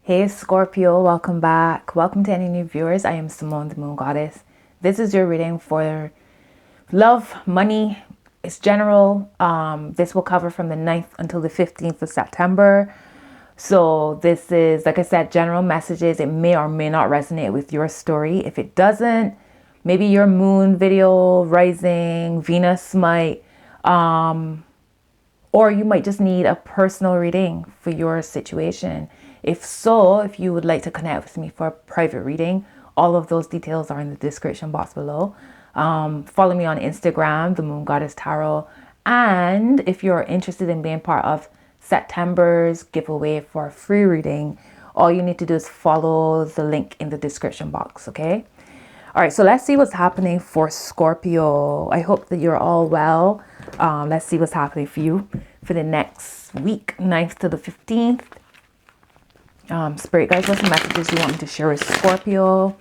Hey Scorpio, welcome back. Welcome to any new viewers. I am Simone, the Moon Goddess. This is your reading for love, money. It's general. This will cover from the 9th until the 15th of September. So this is, like I said, general messages. It may or may not resonate with your story. If it doesn't, maybe your moon video, rising, Venus might, or you might just need a personal reading for your situation. If so, if you would like to connect with me for a private reading, all of those details are in the description box below. Follow me on Instagram, the Moon Goddess Tarot. And if you're interested in being part of September's giveaway for a free reading, all you need to do is follow the link in the description box, okay? All right, so let's see what's happening for Scorpio. I hope that you're all well. Let's see what's happening for you for the next week, 9th to the 15th. Spirit guys, what messages you want me to share with Scorpio?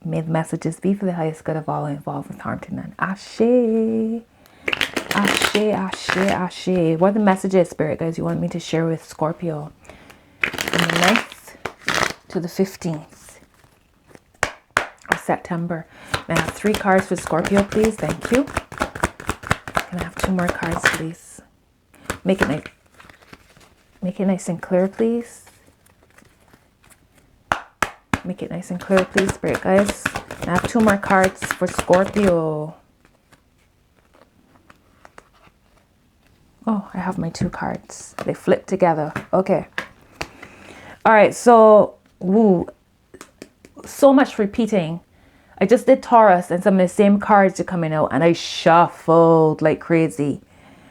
May the messages be for the highest good of all involved with harm to none. Ashe. Ashe, ashe, ashe. What are the messages, Spirit guys, you want me to share with Scorpio from the 9th to the 15th of September? May I have 3 cards for Scorpio, please? Thank you. Can I have 2 more cards, please? Make it nice and clear, please. Make it nice and clear, please, Spirit guys. I have 2 more cards for Scorpio. Oh, I have my 2 cards. They flip together. Okay. All right. So, so much repeating. I just did Taurus and some of the same cards are coming out and I shuffled like crazy.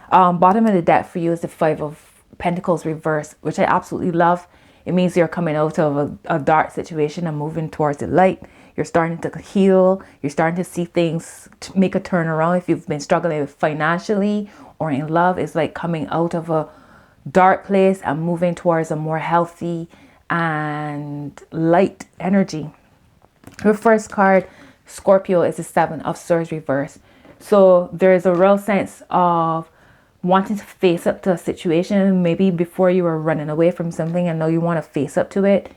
Bottom of the deck for you is the 5 of Pentacles reverse, which I absolutely love. It means you're coming out of a dark situation and moving towards the light. You're starting to heal. You're starting to see things make a turnaround. If you've been struggling financially or in love, it's like coming out of a dark place and moving towards a more healthy and light energy. Your first card, Scorpio, is the 7 of Swords reverse. So there is a real sense of wanting to face up to a situation. Maybe before you were running away from something and now you want to face up to it.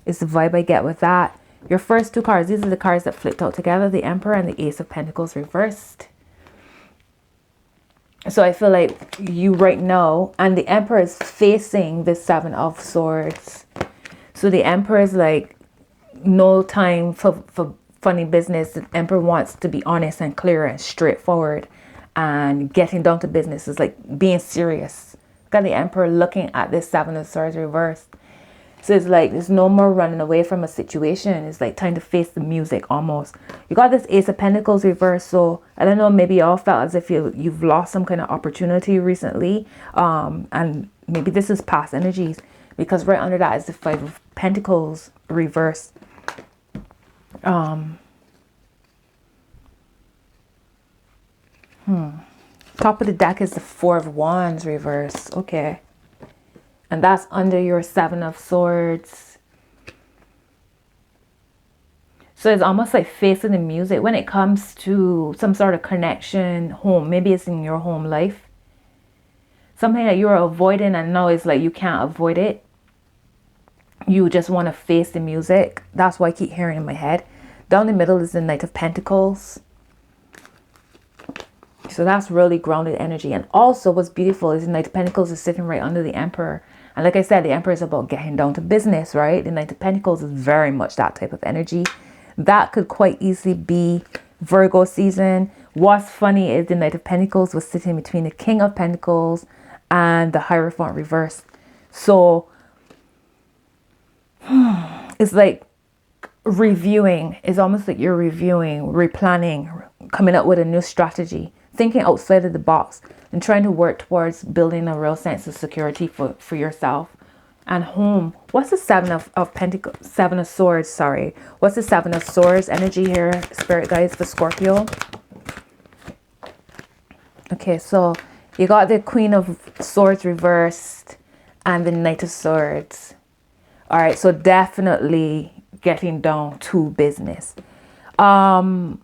It's the vibe I get with that. Your first 2 cards, these are the cards that flipped out together, the Emperor and the Ace of Pentacles reversed. So I feel like you right now, and the Emperor is facing the 7 of Swords. So the Emperor is like, no time for funny business. The Emperor wants to be honest and clear and straightforward and getting down to business. Is like being serious. Got the Emperor looking at this 7 of Swords reversed. So it's like there's no more running away from a situation. It's like time to face the music almost. You got this Ace of Pentacles reversed. So I don't know, maybe y'all felt as if you've lost some kind of opportunity recently. And maybe this is past energies, because right under that is the 5 of Pentacles reversed. Top of the deck is the 4 of Wands reverse. Okay. And that's under your 7 of Swords. So it's almost like facing the music when it comes to some sort of connection, home. Maybe it's in your home life. Something that you're avoiding and now it's like you can't avoid it. You just want to face the music. That's what I keep hearing in my head. Down the middle is the Knight of Pentacles. So that's really grounded energy. And also what's beautiful is the Knight of Pentacles is sitting right under the Emperor. And like I said, the Emperor is about getting down to business, right? The Knight of Pentacles is very much that type of energy. That could quite easily be Virgo season. What's funny is the Knight of Pentacles was sitting between the King of Pentacles and the Hierophant reversed. So it's like reviewing. It's almost like you're reviewing, replanning, coming up with a new strategy, thinking outside of the box and trying to work towards building a real sense of security for yourself and home. What's the 7 of Pentacles, 7 of Swords, sorry. What's the 7 of Swords energy here, Spirit guys, for Scorpio? Okay, so you got the Queen of Swords reversed and the Knight of Swords. All right, so definitely getting down to business. I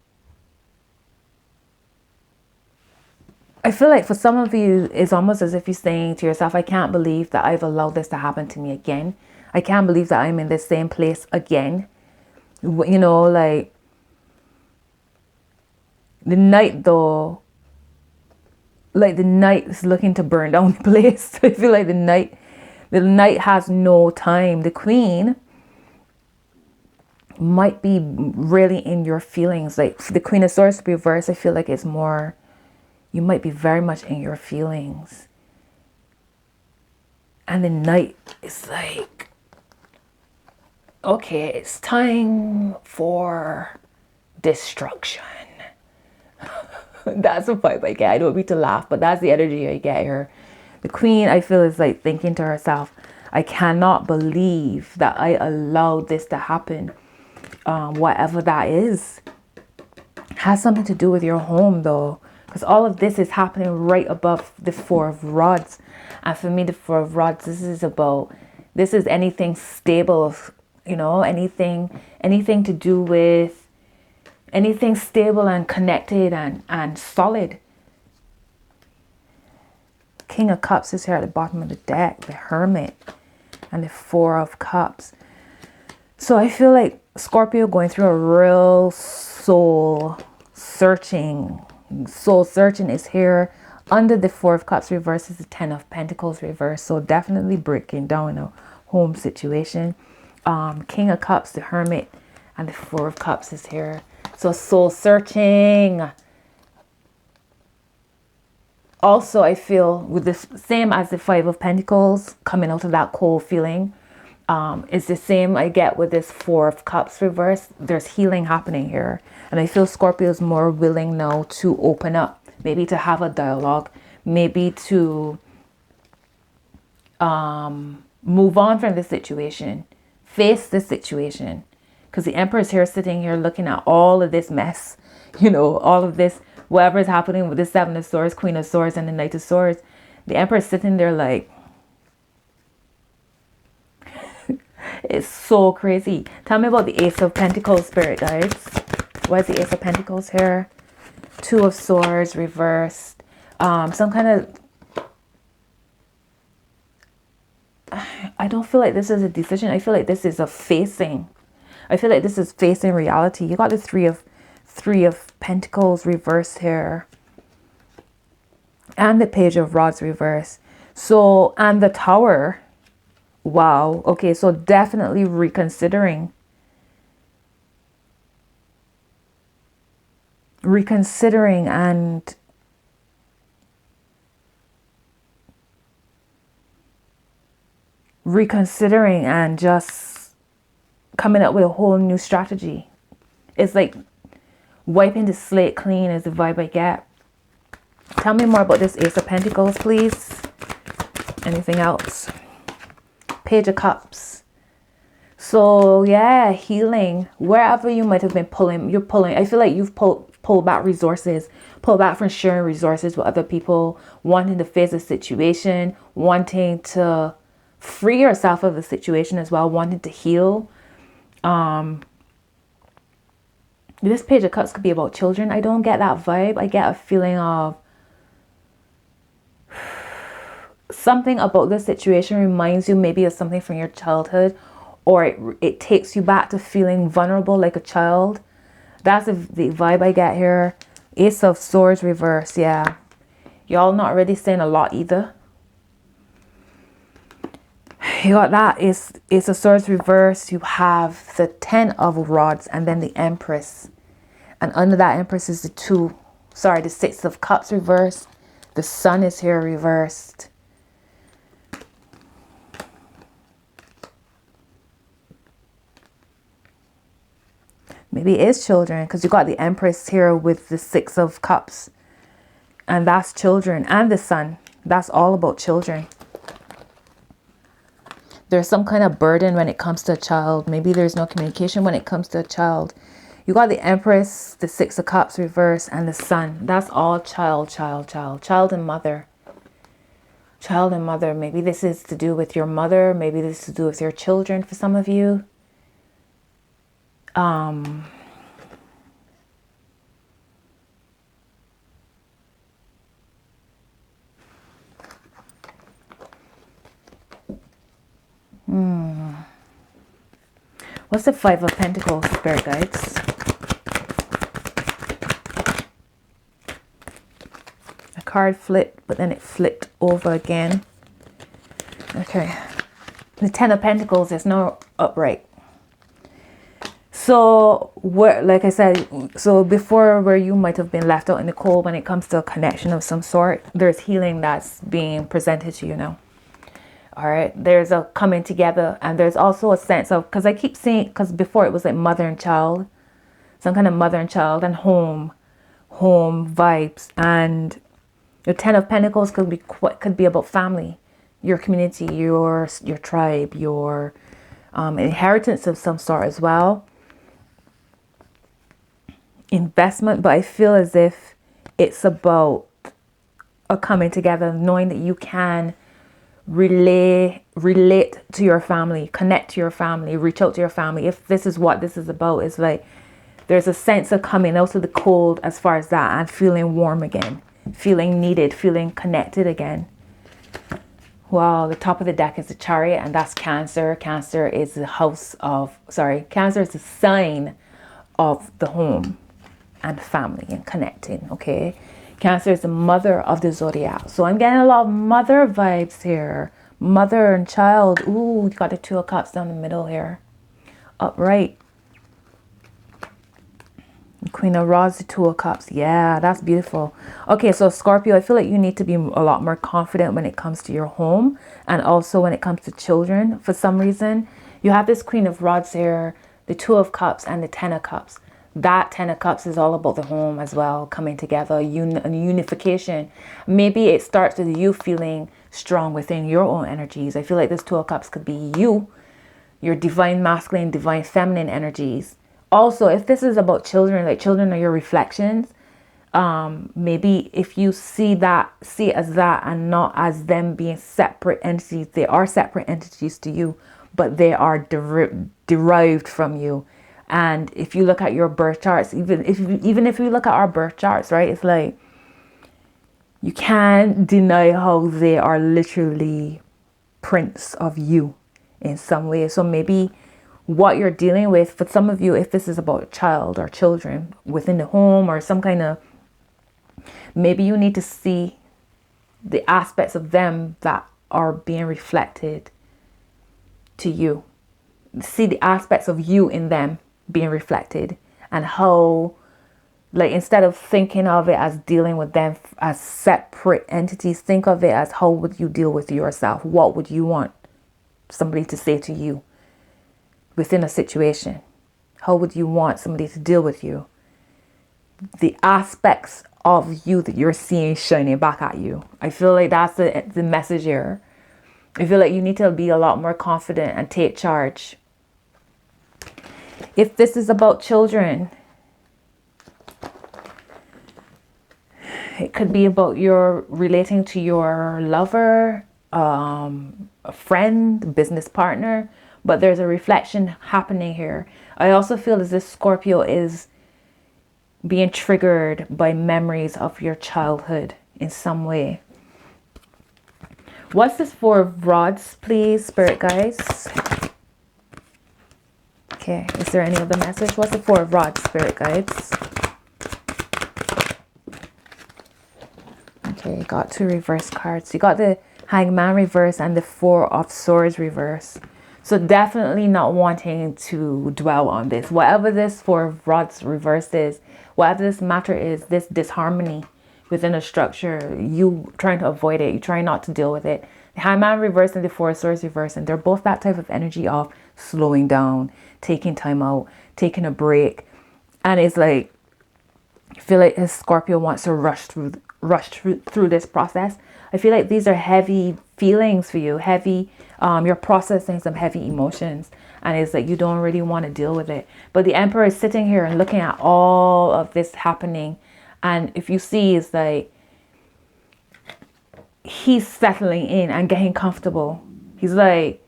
feel like for some of you, it's almost as if you're saying to yourself, I can't believe that I've allowed this to happen to me again. I can't believe that I'm in the same place again. You know, like the night though, like the night is looking to burn down the place. I feel like the night has no time. The queen might be really in your feelings. Like the Queen of Swords reverse, I feel like it's more, you might be very much in your feelings. And the night is like, okay, it's time for destruction. That's the vibe I get. I don't mean to laugh, but that's the energy I get here. The queen, I feel, is like thinking to herself, I cannot believe that I allowed this to happen. Whatever that is. Has something to do with your home though. Because all of this is happening right above the Four of Rods. And for me, the Four of Rods, this is anything stable, you know, anything to do with anything stable and connected and solid. King of Cups is here at the bottom of the deck, the Hermit, and the Four of Cups. So I feel like Scorpio going through a real soul searching. Soul searching is here. Under the Four of Cups reverse is the Ten of Pentacles reverse. So definitely breaking down a home situation. King of Cups, the Hermit, and the Four of Cups is here. So soul searching. Also, I feel with the same as the Five of Pentacles, coming out of that cold feeling. It's the same I get with this Four of Cups reverse. There's healing happening here. And I feel Scorpio is more willing now to open up. Maybe to have a dialogue. Maybe to move on from the situation. Face the situation. Because the Emperor is here sitting here looking at all of this mess. You know, all of this, whatever is happening with the Seven of Swords, Queen of Swords, and the Knight of Swords. The Emperor is sitting there like, it's so crazy. Tell me about the Ace of Pentacles, Spirit guides. Why is the Ace of Pentacles here? Two of Swords reversed. Some kind of... I don't feel like this is a decision. I feel like this is a facing. I feel like this is facing reality. You got the Three of Pentacles reversed here. And the Page of Rods reversed. So, and the Tower. Wow. Okay, so definitely reconsidering. Reconsidering and just coming up with a whole new strategy. It's like wiping the slate clean is the vibe I get. Tell me more about this Ace of Pentacles, please. Anything else? Page of Cups. So yeah, healing. Wherever you might have been pulling, you're pulling. I feel like you've pulled back resources, pulled back from sharing resources with other people, wanting to face a situation, wanting to free yourself of the situation as well, wanting to heal. This Page of Cups could be about children. I don't get that vibe. I get a feeling of something about this situation reminds you maybe of something from your childhood, or it takes you back to feeling vulnerable like a child. That's the vibe I get here. Ace of Swords reverse. Yeah, y'all not really saying a lot either. You got that Ace of Swords reverse. You have the Ten of Rods and then the Empress, and under that Empress is the Six of Cups reversed. The Sun is here reversed. Maybe it is children, because you got the Empress here with the Six of Cups. And that's children. And the Sun. That's all about children. There's some kind of burden when it comes to a child. Maybe there's no communication when it comes to a child. You got the Empress, the Six of Cups reverse, and the Sun. That's all child and mother. Child and mother. Maybe this is to do with your mother. Maybe this is to do with your children for some of you. What's the Five of Pentacles, Spirit Guides? A card flipped, but then it flipped over again. Okay. The Ten of Pentacles is no upright. So, like I said, so before where you might have been left out in the cold when it comes to a connection of some sort, there's healing that's being presented to you now. All right, there's a coming together, and there's also a sense of, because I keep seeing, because before it was like mother and child, some kind of mother and child, and home vibes, and the Ten of Pentacles could be about family, your community, your tribe, your inheritance of some sort as well, investment. But I feel as if it's about a coming together, knowing that you can relate to your family, connect to your family, reach out to your family. If this is what this is about, it's like there's a sense of coming out of the cold as far as that, and feeling warm again, feeling needed, feeling connected again. Wow, the top of the deck is the Chariot, and that's Cancer. Cancer is the Cancer is the sign of the home and family and connecting. Okay, Cancer is the mother of the zodiac. So I'm getting a lot of mother vibes here. Mother and child. Ooh, you got the Two of Cups down the middle here. Upright. Queen of Rods, the Two of Cups. Yeah, that's beautiful. Okay, so Scorpio, I feel like you need to be a lot more confident when it comes to your home, and also when it comes to children. For some reason, you have this Queen of Rods here, the Two of Cups, and the Ten of Cups. That Ten of Cups is all about the home as well, coming together, unification. Maybe it starts with you feeling strong within your own energies. I feel like this Two of Cups could be you, your divine masculine, divine feminine energies. Also, if this is about children, like children are your reflections, maybe if you see it as that and not as them being separate entities. They are separate entities to you, but they are derived from you. And if you look at your birth charts, even if you look at our birth charts, right, it's like you can't deny how they are literally prints of you in some way. So maybe what you're dealing with, for some of you, if this is about a child or children within the home or some kind of, maybe you need to see the aspects of them that are being reflected to you. See the aspects of you in them being reflected, and how, like, instead of thinking of it as dealing with them as separate entities, think of it as how would you deal with yourself? What would you want somebody to say to you within a situation? How would you want somebody to deal with you? The aspects of you that you're seeing shining back at you. I feel like that's the message here. I feel like you need to be a lot more confident and take charge. If this is about children, it could be about your relating to your lover, a friend, business partner, but there's a reflection happening here. I also feel as this Scorpio is being triggered by memories of your childhood in some way. What's this Four of Rods, please, Spirit guides? Okay, is there any other message? What's the Four of Rods, Spirit guides? Okay, you got two reverse cards. You got the Hangman reverse and the Four of Swords reverse. So definitely not wanting to dwell on this. Whatever this Four of Rods reverse is, whatever this matter is, this disharmony within a structure, you trying to avoid it. You try not to deal with it. The Hangman reverse and the Four of Swords reverse, and they're both that type of energy of slowing down, taking time out, taking a break. And it's like, I feel like this Scorpio wants to rush through this process. I feel like these are heavy feelings for you, heavy, you're processing some heavy emotions, and it's like you don't really want to deal with it. But the Emperor is sitting here and looking at all of this happening, and if you see, it's like he's settling in and getting comfortable. He's like,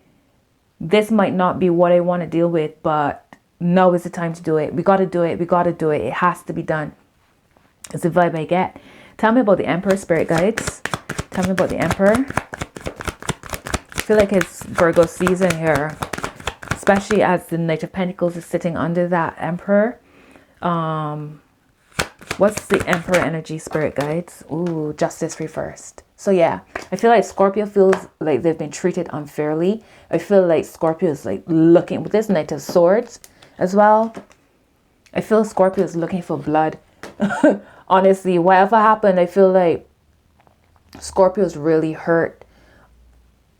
this might not be what I want to deal with, but now is the time to do it. We got to do it. We got to do it. It has to be done. It's the vibe I get. Tell me about the Emperor, spirit guides. Tell me about the Emperor. I feel like it's Virgo season here, especially as the Knight of Pentacles is sitting under that Emperor. What's the Emperor energy, spirit guides? Ooh, justice reversed. So yeah, I feel like Scorpio feels like they've been treated unfairly. I feel like Scorpio is like looking with this Knight of Swords as well. I feel Scorpio is looking for blood. Honestly, whatever happened, I feel like Scorpio is really hurt.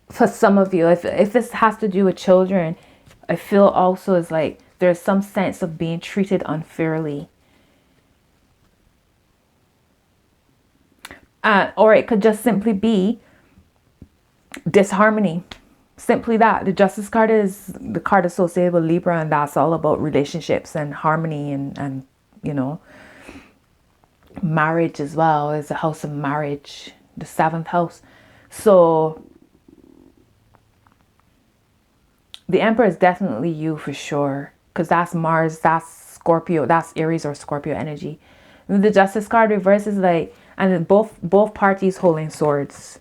For some of you, if this has to do with children, I feel also is like there's some sense of being treated unfairly. Or it could just simply be disharmony. Simply that. The Justice card is the card associated with Libra, and that's all about relationships and harmony and you know, marriage as well. Is the house of marriage, the 7th house. So the Emperor is definitely you for sure, because that's Mars, that's Scorpio, that's Aries or Scorpio energy. And the Justice card reverses like, and both parties holding swords.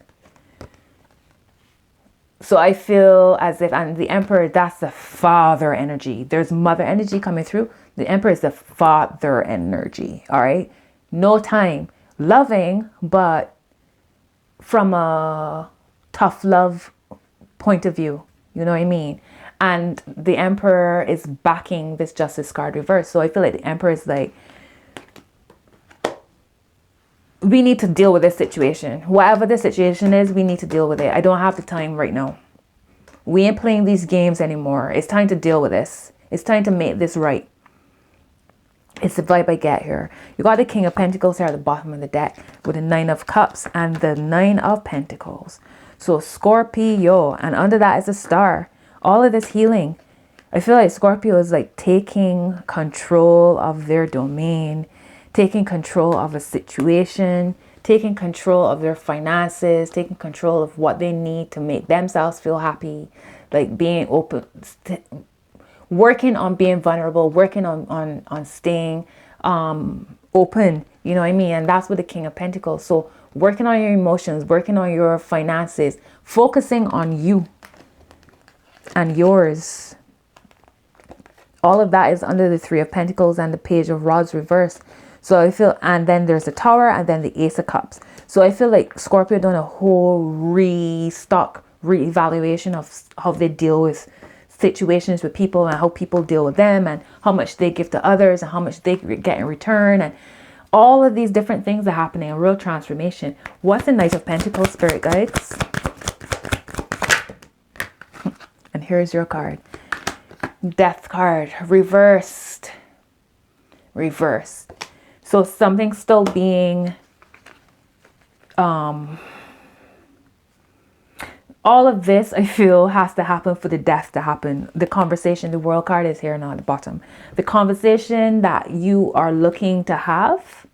So I feel as if, and the Emperor, that's the father energy. There's mother energy coming through. The Emperor is the father energy. All right. No time. Loving, but from a tough love point of view. You know what I mean? And the Emperor is backing this Justice card reverse. So I feel like the Emperor is like, we need to deal with this situation. Whatever the situation is, we need to deal with it. I don't have the time right now. We ain't playing these games anymore. It's time to deal with this. It's time to make this right. It's the vibe I get here. You got the King of Pentacles here at the bottom of the deck with the 9 of Cups and the 9 of Pentacles. So Scorpio, and under that is a star. All of this healing. I feel like Scorpio is like taking control of their domain, taking control of a situation, taking control of their finances, taking control of what they need to make themselves feel happy, like being open, working on being vulnerable, working on staying open, you know what I mean? And that's with the King of Pentacles. So working on your emotions, working on your finances, focusing on you and yours. All of that is under the 3 of Pentacles and the Page of Rods reversed. So I feel, and then there's the Tower and then the Ace of Cups. So I feel like Scorpio doing a whole reevaluation of how they deal with situations with people and how people deal with them and how much they give to others and how much they get in return. And all of these different things are happening, a real transformation. What's the Knight of Pentacles, spirit guides? And here's your card. Death card, reversed. Reversed. So something's still being, all of this, I feel, has to happen for the death to happen. The conversation, the World card is here now at the bottom. The conversation that you are looking to have,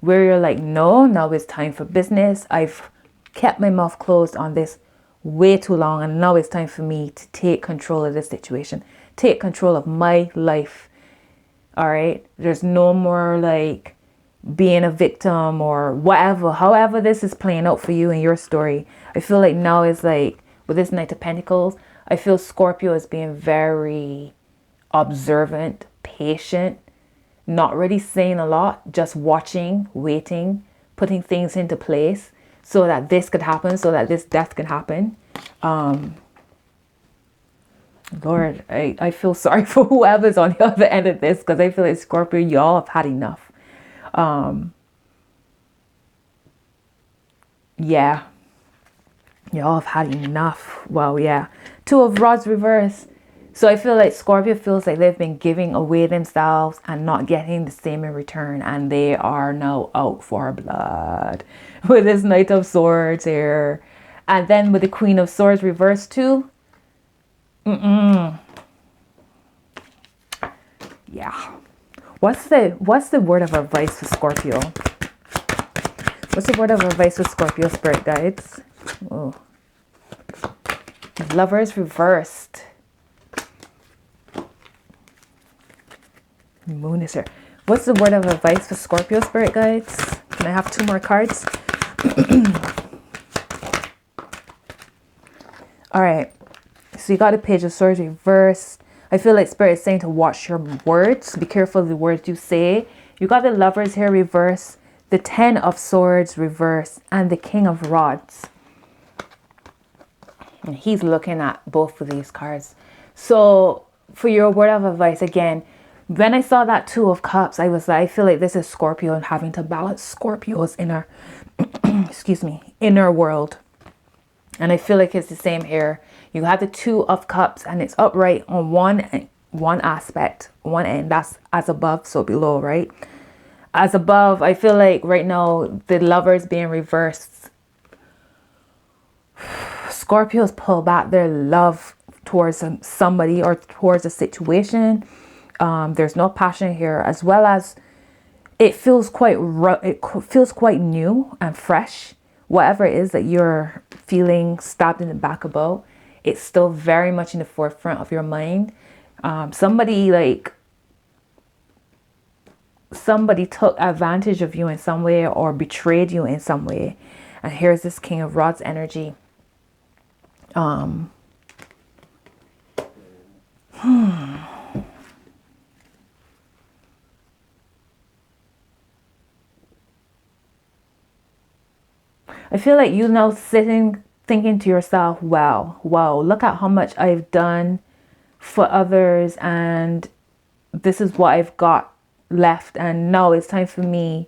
where you're like, no, now it's time for business. I've kept my mouth closed on this way too long, and now it's time for me to take control of this situation. Take control of my life. All right. There's no more like being a victim or whatever. However this is playing out for you in your story. I feel like now is like with this Knight of Pentacles, I feel Scorpio is being very observant, patient, not really saying a lot, just watching, waiting, putting things into place so that this could happen, so that this death could happen. Lord, I feel sorry for whoever's on the other end of this, because I feel like Scorpio, y'all have had enough. Yeah. Y'all have had enough. Well, yeah. 2 of Rods reverse. So I feel like Scorpio feels like they've been giving away themselves and not getting the same in return. And they are now out for blood. With this Knight of Swords here. And then with the Queen of Swords reverse too. Yeah. What's the word of advice for Scorpio? What's the word of advice for Scorpio spirit guides? Oh. Lovers reversed. Moon is here. What's the word of advice for Scorpio spirit guides? Can I have 2 more cards? All right. So you got a Page of Swords reversed. I feel like Spirit is saying to watch your words. Be careful of the words you say. You got the Lovers here reversed. The 10 of Swords reversed. And the King of Rods. And he's looking at both of these cards. So for your word of advice, again, when I saw that 2 of Cups, I was like, I feel like this is Scorpio and having to balance Scorpio's inner, excuse me, inner world. And I feel like it's the same here. You have the 2 of Cups and it's upright on one aspect, one end. That's as above, so below, right? As above, I feel like right now the Lovers being reversed. Scorpios pull back their love towards somebody or towards a situation. There's no passion here, as well as it feels quite new and fresh. Whatever it is that you're feeling stabbed in the back about, it's still very much in the forefront of your mind. Somebody took advantage of you in some way or betrayed you in some way. And here's this King of Rods energy. I feel like you now sitting thinking to yourself, wow, look at how much I've done for others and this is what I've got left, and now it's time for me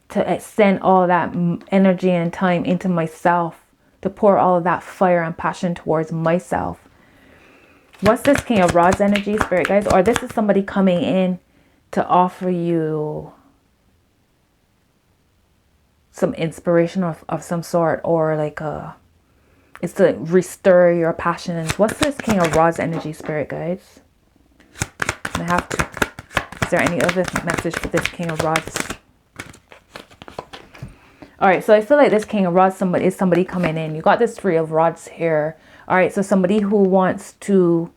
to extend all that energy and time into myself, to pour all of that fire and passion towards myself. What's this King of Rods energy, Spirit guys? Or this is somebody coming in to offer you some inspiration of some sort, or like it's to restore your passions. What's this King of Rods energy, Spirit guides? I have to. Is there any other message for this King of Rods? All right, so I feel like this King of Rods is somebody coming in. You got this 3 of Rods here. All right, so somebody who wants to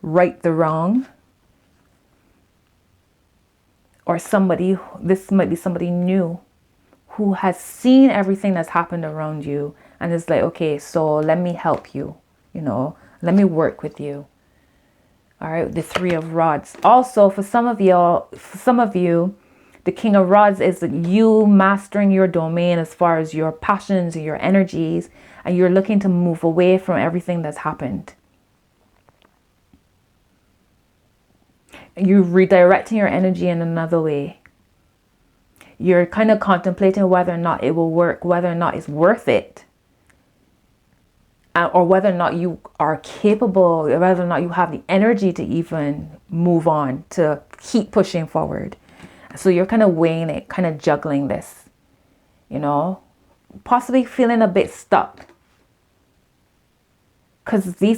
right the wrong. Or somebody, this might be somebody new who has seen everything that's happened around you and is like, okay, so let me help you, let me work with you. All right, the 3 of Rods. Also, for some of you, the King of Rods is you mastering your domain as far as your passions and your energies, and you're looking to move away from everything that's happened. You're redirecting your energy in another way. You're kind of contemplating whether or not it will work, whether or not it's worth it, or whether or not you are capable, whether or not you have the energy to even move on, to keep pushing forward. So you're kind of weighing it, kind of juggling this, possibly feeling a bit stuck. Because the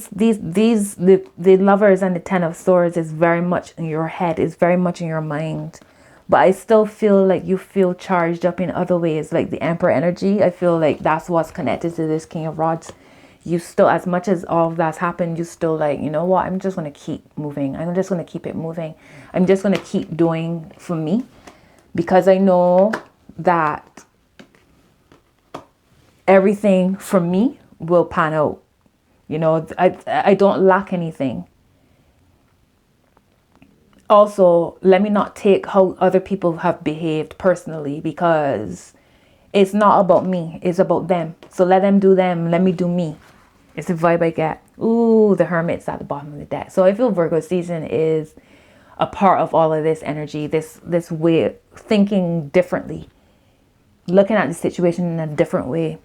Lovers and the 10 of Swords is very much in your head, is very much in your mind. But I still feel like you feel charged up in other ways, like the Emperor energy. I feel like that's what's connected to this King of Rods. You still, as much as all of that's happened, you still like, you know what, I'm just going to keep moving. I'm just going to keep it moving. I'm just going to keep doing for me. Because I know that everything for me will pan out. I don't lack anything. Also, let me not take how other people have behaved personally, because it's not about me. It's about them. So let them do them. Let me do me. It's the vibe I get. Ooh, the Hermit's at the bottom of the deck. So I feel Virgo season is a part of all of this energy, this way of thinking differently, looking at the situation in a different way.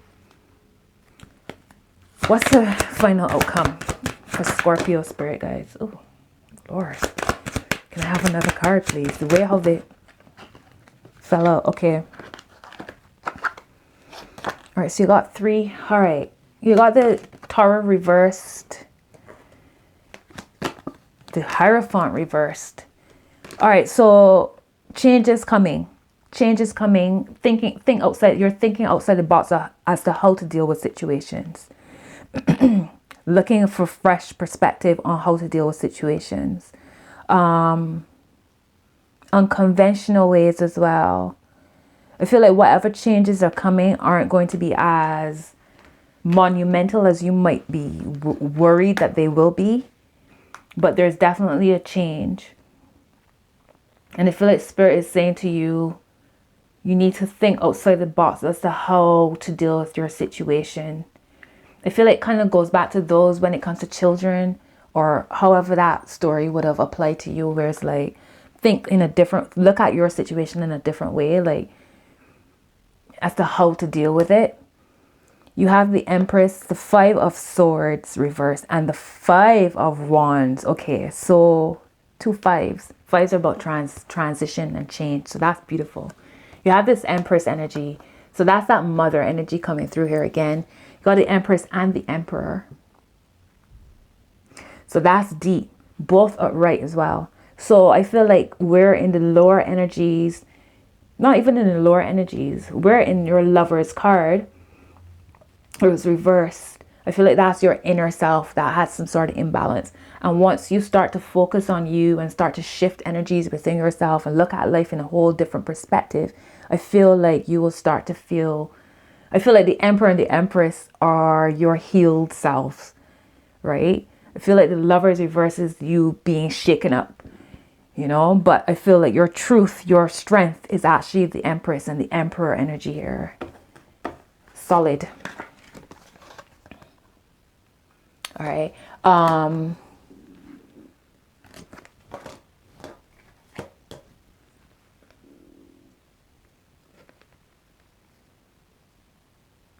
What's the final outcome for Scorpio, Spirit guys? Oh, Lord. Can I have another card, please? The way how they fell out. Okay. All right, so you got 3. All right. You got the Tower reversed. The Hierophant reversed. All right, so change is coming. Change is coming. You're thinking outside the box as to how to deal with situations. Looking for fresh perspective on how to deal with situations. Unconventional ways as well. I feel like whatever changes are coming aren't going to be as monumental as you might be worried that they will be. But there's definitely a change. And I feel like Spirit is saying to you, you need to think outside the box as to how to deal with your situation. I feel like it kind of goes back to those when it comes to children, or however that story would have applied to you, where it's like, look at your situation in a different way, like as to how to deal with it. You have the Empress, the Five of Swords reversed, and the Five of Wands. Okay, so 2 fives. Fives are about transition and change. So that's beautiful. You have this Empress energy. So that's that mother energy coming through here again. You got the Empress and the Emperor. So that's deep. Both upright as well. So I feel like we're in the lower energies. Not even in the lower energies. We're in your Lover's card. It was reversed. I feel like that's your inner self that has some sort of imbalance. And once you start to focus on you and start to shift energies within yourself and look at life in a whole different perspective, I feel like you will start to feel, I feel like the Emperor and the Empress are your healed selves, right? I feel like the Lovers reverses you being shaken up, you know, but I feel like your truth, your strength is actually the Empress and the Emperor energy here. Solid. All right.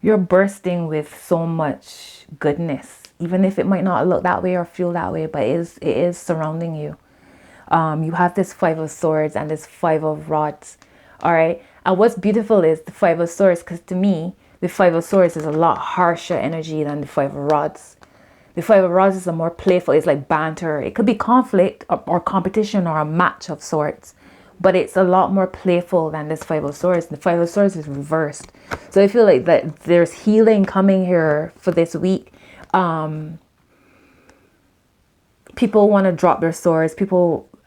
You're bursting with so much goodness, even if it might not look that way or feel that way, but it is surrounding you. You have this Five of Swords and this Five of Rods. All right. And what's beautiful is the Five of Swords, because to me, the Five of Swords is a lot harsher energy than the Five of Rods. The Five of Rods is a more playful, it's like banter. It could be conflict or competition or a match of sorts, but it's a lot more playful than this Five of Swords. The Five of Swords is reversed. So I feel like that there's healing coming here for this week. People want to drop their swords.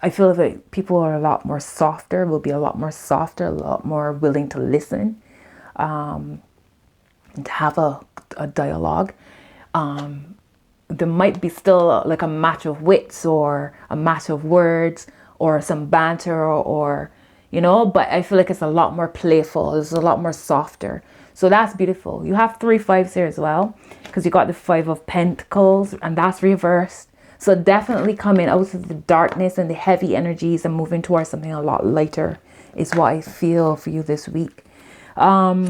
I feel like people are a lot more softer, will be a lot more softer, a lot more willing to listen, and to have a dialogue. There might be still like a match of wits or a match of words or some banter or you know, but I feel like it's a lot more playful. It's a lot more softer. So that's beautiful. You have 3 fives here as well, because you got the Five of Pentacles and that's reversed. So definitely coming out of the darkness and the heavy energies and moving towards something a lot lighter is what I feel for you this week. Let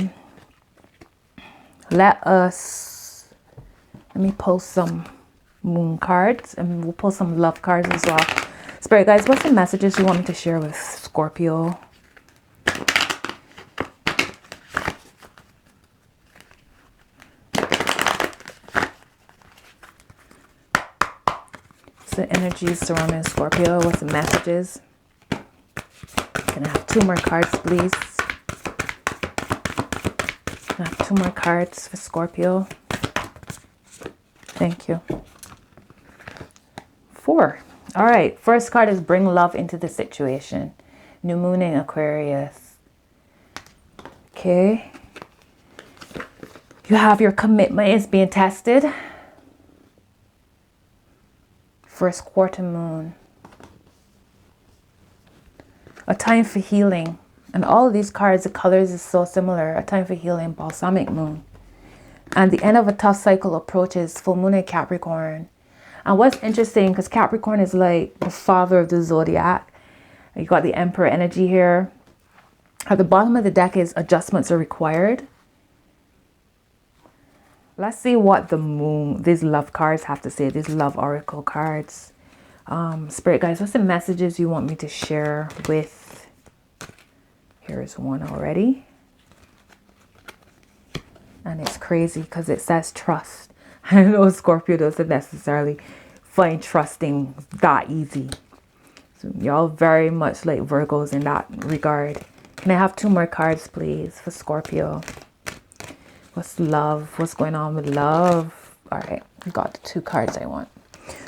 me post some moon cards and we'll post some love cards as well. Spirit guys, what's the messages you want me to share with Scorpio? What's the energies surrounding Scorpio? What's the messages? Can I have 2 more cards, please? Can I have 2 more cards for Scorpio? Thank you. 4. All right. First card is bring love into the situation. New moon in Aquarius. Okay. You have your commitment is being tested. First quarter moon. A time for healing. And all of these cards, the colors is so similar. A time for healing, balsamic moon. And the end of a tough cycle approaches, full moon in Capricorn. And what's interesting, because Capricorn is like the father of the zodiac. You got the Emperor energy here. At the bottom of the deck is adjustments are required. Let's see what the moon, these love cards have to say. These love oracle cards. Spirit guys, what's the messages you want me to share with? Here's one already. And it's crazy because it says trust. I know Scorpio doesn't necessarily find trusting that easy. So y'all very much like Virgos in that regard. Can I have 2 more cards, please, for Scorpio? What's love? What's going on with love? All right, got the 2 cards I want.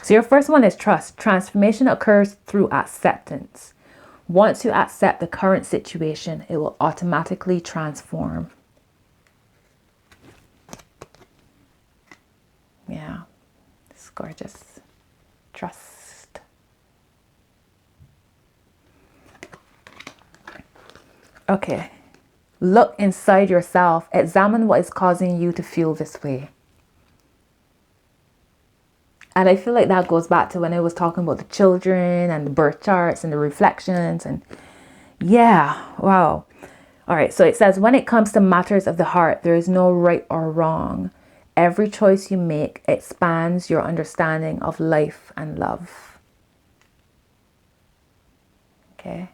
So your first one is trust. Transformation occurs through acceptance. Once you accept the current situation, it will automatically transform. Yeah, it's gorgeous. Trust. Okay. Look inside yourself. Examine what is causing you to feel this way. And I feel like that goes back to when I was talking about the children and the birth charts and the reflections. And yeah, wow. All right. So it says, when it comes to matters of the heart, there is no right or wrong. Every choice you make expands your understanding of life and love. Okay.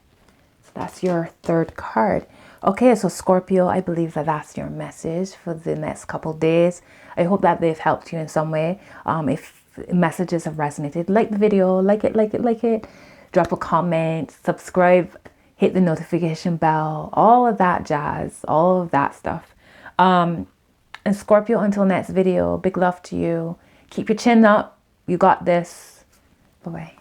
So that's your 3rd card. Okay, so Scorpio, I believe that that's your message for the next couple days. I hope that they've helped you in some way. If messages have resonated, like the video, like it. Drop a comment, subscribe, hit the notification bell, all of that jazz, all of that stuff. And Scorpio, until next video, big love to you. Keep your chin up. You got this. Bye-bye.